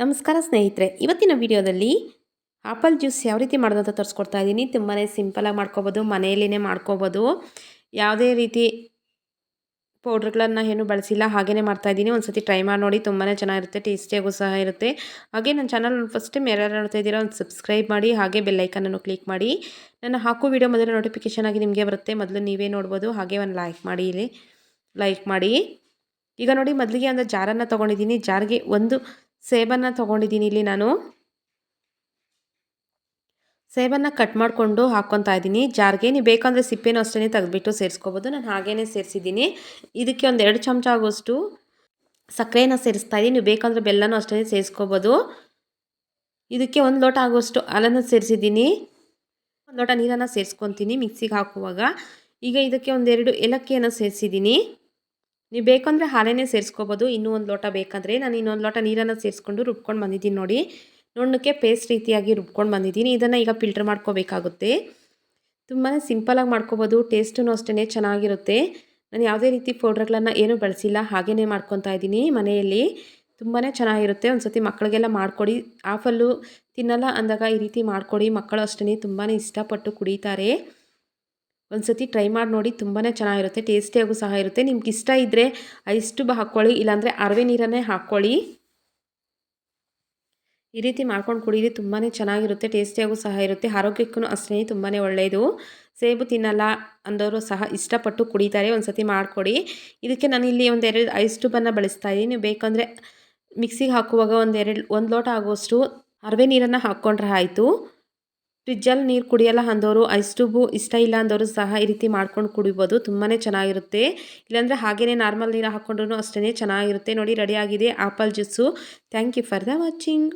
ನಮಸ್ಕಾರ ಸ್ನೇಹಿತರೆ, ಇವತ್ತಿನ ವಿಡಿಯೋದಲ್ಲಿ ಆಪಲ್ ಜ್ಯೂಸ್ ಯಾವ ರೀತಿ ಮಾಡೋದು ಅಂತ ತೋರಿಸ್ಕೊಡ್ತಾ ಇದ್ದೀನಿ. ತುಂಬಾ ಸಿಂಪಲಾಗಿ ಮಾಡ್ಕೋಬೋದು, ಮನೆಯಲ್ಲಿನೇ ಮಾಡ್ಕೋಬೋದು. ಯಾವುದೇ ರೀತಿ ಪೌಡ್ರ್ಗಳನ್ನು ಏನು ಬಳಸಿಲ್ಲ, ಹಾಗೇ ಮಾಡ್ತಾಯಿದ್ದೀನಿ. ಒಂದು ಸತಿ ಟ್ರೈ ಮಾಡಿ ನೋಡಿ, ತುಂಬಾ ಚೆನ್ನಾಗಿರುತ್ತೆ, ಟೇಸ್ಟಿಯಾಗೂ ಸಹ ಇರುತ್ತೆ. ಹಾಗೆ ನನ್ನ ಚಾನಲ್ ಫಸ್ಟ್ ಟೈಮ್ ಯಾರ್ಯಾರು ನೋಡ್ತಾ ಇದ್ದೀರಾ ಒಂದು ಸಬ್ಸ್ಕ್ರೈಬ್ ಮಾಡಿ, ಹಾಗೆ ಬೆಲ್ಲೈಕನನ್ನು ಕ್ಲಿಕ್ ಮಾಡಿ. ನಾನು ಹಾಕೋ ವಿಡಿಯೋ ಮೊದಲು ನೋಟಿಫಿಕೇಷನ್ ಆಗಿ ನಿಮಗೆ ಬರುತ್ತೆ, ಮೊದಲು ನೀವೇ ನೋಡ್ಬೋದು. ಹಾಗೆ ಒಂದು ಲೈಕ್ ಮಾಡಿ, ಇಲ್ಲಿ ಲೈಕ್ ಮಾಡಿ. ಈಗ ನೋಡಿ, ಮೊದಲಿಗೆ ಒಂದು ಜಾರನ್ನು ತೊಗೊಂಡಿದ್ದೀನಿ. ಜಾರ್ಗೆ ಒಂದು ಸೇಬನ್ನು ತೊಗೊಂಡಿದ್ದೀನಿ. ಇಲ್ಲಿ ನಾನು ಸೇಬನ್ನು ಕಟ್ ಮಾಡಿಕೊಂಡು ಹಾಕ್ಕೊತಾ ಇದ್ದೀನಿ ಜಾರ್ಗೆ. ನೀವು ಬೇಕಂದರೆ ಸಿಪ್ಪೆನೂ ಅಷ್ಟೇ ತೆಗೆದುಬಿಟ್ಟು ಸೇರಿಸ್ಕೋಬೋದು. ನಾನು ಹಾಗೇ ಸೇರಿಸಿದ್ದೀನಿ. ಇದಕ್ಕೆ ಒಂದು 2 ಚಮಚ ಆಗೋಷ್ಟು ಸಕ್ಕರೆನ ಸೇರಿಸ್ತಾ ಇದ್ದೀನಿ. ನೀವು ಬೇಕಂದರೆ ಬೆಲ್ಲನೂ ಅಷ್ಟೇ ಸೇರಿಸ್ಕೋಬೋದು. ಇದಕ್ಕೆ 1 ಲೋಟ ಆಗೋಷ್ಟು ಹಾಲನ್ನು ಸೇರಿಸಿದ್ದೀನಿ. 1 ಲೋಟ ನೀರನ್ನು ಸೇರಿಸ್ಕೊತೀನಿ ಮಿಕ್ಸಿಗೆ ಹಾಕುವಾಗ. ಈಗ ಇದಕ್ಕೆ 1-2 ಏಲಕ್ಕಿಯನ್ನು ಸೇರಿಸಿದ್ದೀನಿ. ನೀವು ಬೇಕಂದರೆ ಹಾಲೇ ಸೇರಿಸ್ಕೋಬೋದು. ಇನ್ನೂ 1 ಲೋಟ ಬೇಕಂದರೆ. ನಾನು ಇನ್ನೊಂದು ಲೋಟ ನೀರನ್ನು ಸೇರಿಸ್ಕೊಂಡು ರುಬ್ಕೊಂಡು ಬಂದಿದ್ದೀನಿ. ನೋಡಿ, ನುಣ್ಣಕ್ಕೆ ಪೇಸ್ಟ್ ರೀತಿಯಾಗಿ ರುಬ್ಕೊಂಡು ಬಂದಿದ್ದೀನಿ. ಇದನ್ನು ಈಗ ಫಿಲ್ಟರ್ ಮಾಡ್ಕೋಬೇಕಾಗುತ್ತೆ. ತುಂಬಾ ಸಿಂಪಲಾಗಿ ಮಾಡ್ಕೋಬೋದು, ಟೇಸ್ಟೂ ಅಷ್ಟೇ ಚೆನ್ನಾಗಿರುತ್ತೆ. ನಾನು ಯಾವುದೇ ರೀತಿ ಪೌಡ್ರ್ಗಳನ್ನು ಏನೂ ಬಳಸಿಲ್ಲ, ಹಾಗೇ ಮಾಡ್ಕೊತಾ ಇದ್ದೀನಿ ಮನೆಯಲ್ಲಿ. ತುಂಬಾ ಚೆನ್ನಾಗಿರುತ್ತೆ. ಒಂದು ಸತಿ ಮಕ್ಕಳಿಗೆಲ್ಲ ಮಾಡಿಕೊಡಿ. ಆಫಲ್ಲು ತಿನ್ನಲ್ಲ ಅಂದಾಗ ಈ ರೀತಿ ಮಾಡಿಕೊಡಿ. ಮಕ್ಕಳು ಅಷ್ಟೇ ತುಂಬಾ ಇಷ್ಟಪಟ್ಟು ಕುಡಿತಾರೆ. ಒಂದು ಸತಿ ಟ್ರೈ ಮಾಡಿ ನೋಡಿ, ತುಂಬಾ ಚೆನ್ನಾಗಿರುತ್ತೆ, ಟೇಸ್ಟಿಯಾಗೂ ಸಹ ಇರುತ್ತೆ. ನಿಮ್ಗೆ ಇಷ್ಟ ಇದ್ದರೆ ಐಸ್ ಟ್ಯೂಬ್ ಹಾಕ್ಕೊಳ್ಳಿ, ಇಲ್ಲಾಂದರೆ ಅರವೆ ನೀರನ್ನೇ ಹಾಕ್ಕೊಳ್ಳಿ. ಈ ರೀತಿ ಮಾಡ್ಕೊಂಡು ಕುಡೀರಿ, ತುಂಬಾ ಚೆನ್ನಾಗಿರುತ್ತೆ, ಟೇಸ್ಟಿಯಾಗೂ ಸಹ ಇರುತ್ತೆ. ಆರೋಗ್ಯಕ್ಕೂ ಅಷ್ಟೇ ತುಂಬಾ ಒಳ್ಳೆಯದು. ಸೇಬು ತಿನ್ನಲ್ಲ ಅಂದವರು ಸಹ ಇಷ್ಟಪಟ್ಟು ಕುಡಿತಾರೆ. ಒಂದು ಸತಿ ಮಾಡಿಕೊಡಿ. ಇದಕ್ಕೆ ನಾನಿಲ್ಲಿ 1-2 ಐಸ್ ಟ್ಯೂಬನ್ನು ಬಳಸ್ತಾ ಇದ್ದೀನಿ. ನೀವು ಬೇಕಂದರೆ ಮಿಕ್ಸಿಗೆ ಹಾಕುವಾಗ 1 ಲೋಟ ಆಗುವಷ್ಟು ಅರವೆ ನೀರನ್ನು ಹಾಕ್ಕೊಂಡ್ರೆ ಆಯಿತು. ಫ್ರಿಜ್ಜಲ್ಲಿ ನೀರು ಕುಡಿಯಲ್ಲ ಅಂದವರು, ಐಸ್ ಟ್ಯೂಬು ಇಷ್ಟ ಇಲ್ಲ ಅಂದವರು ಸಹ ಈ ರೀತಿ ಮಾಡ್ಕೊಂಡು ಕುಡಿಬೋದು. ತುಂಬಾ ಚೆನ್ನಾಗಿರುತ್ತೆ. ಇಲ್ಲಾಂದರೆ ಹಾಗೇ ನಾರ್ಮಲ್ ನೀರು ಹಾಕ್ಕೊಂಡ್ರೂ ಅಷ್ಟೇ ಚೆನ್ನಾಗಿರುತ್ತೆ. ನೋಡಿ, ರೆಡಿ ಆಗಿದೆ apple juice. Thank you for the watching.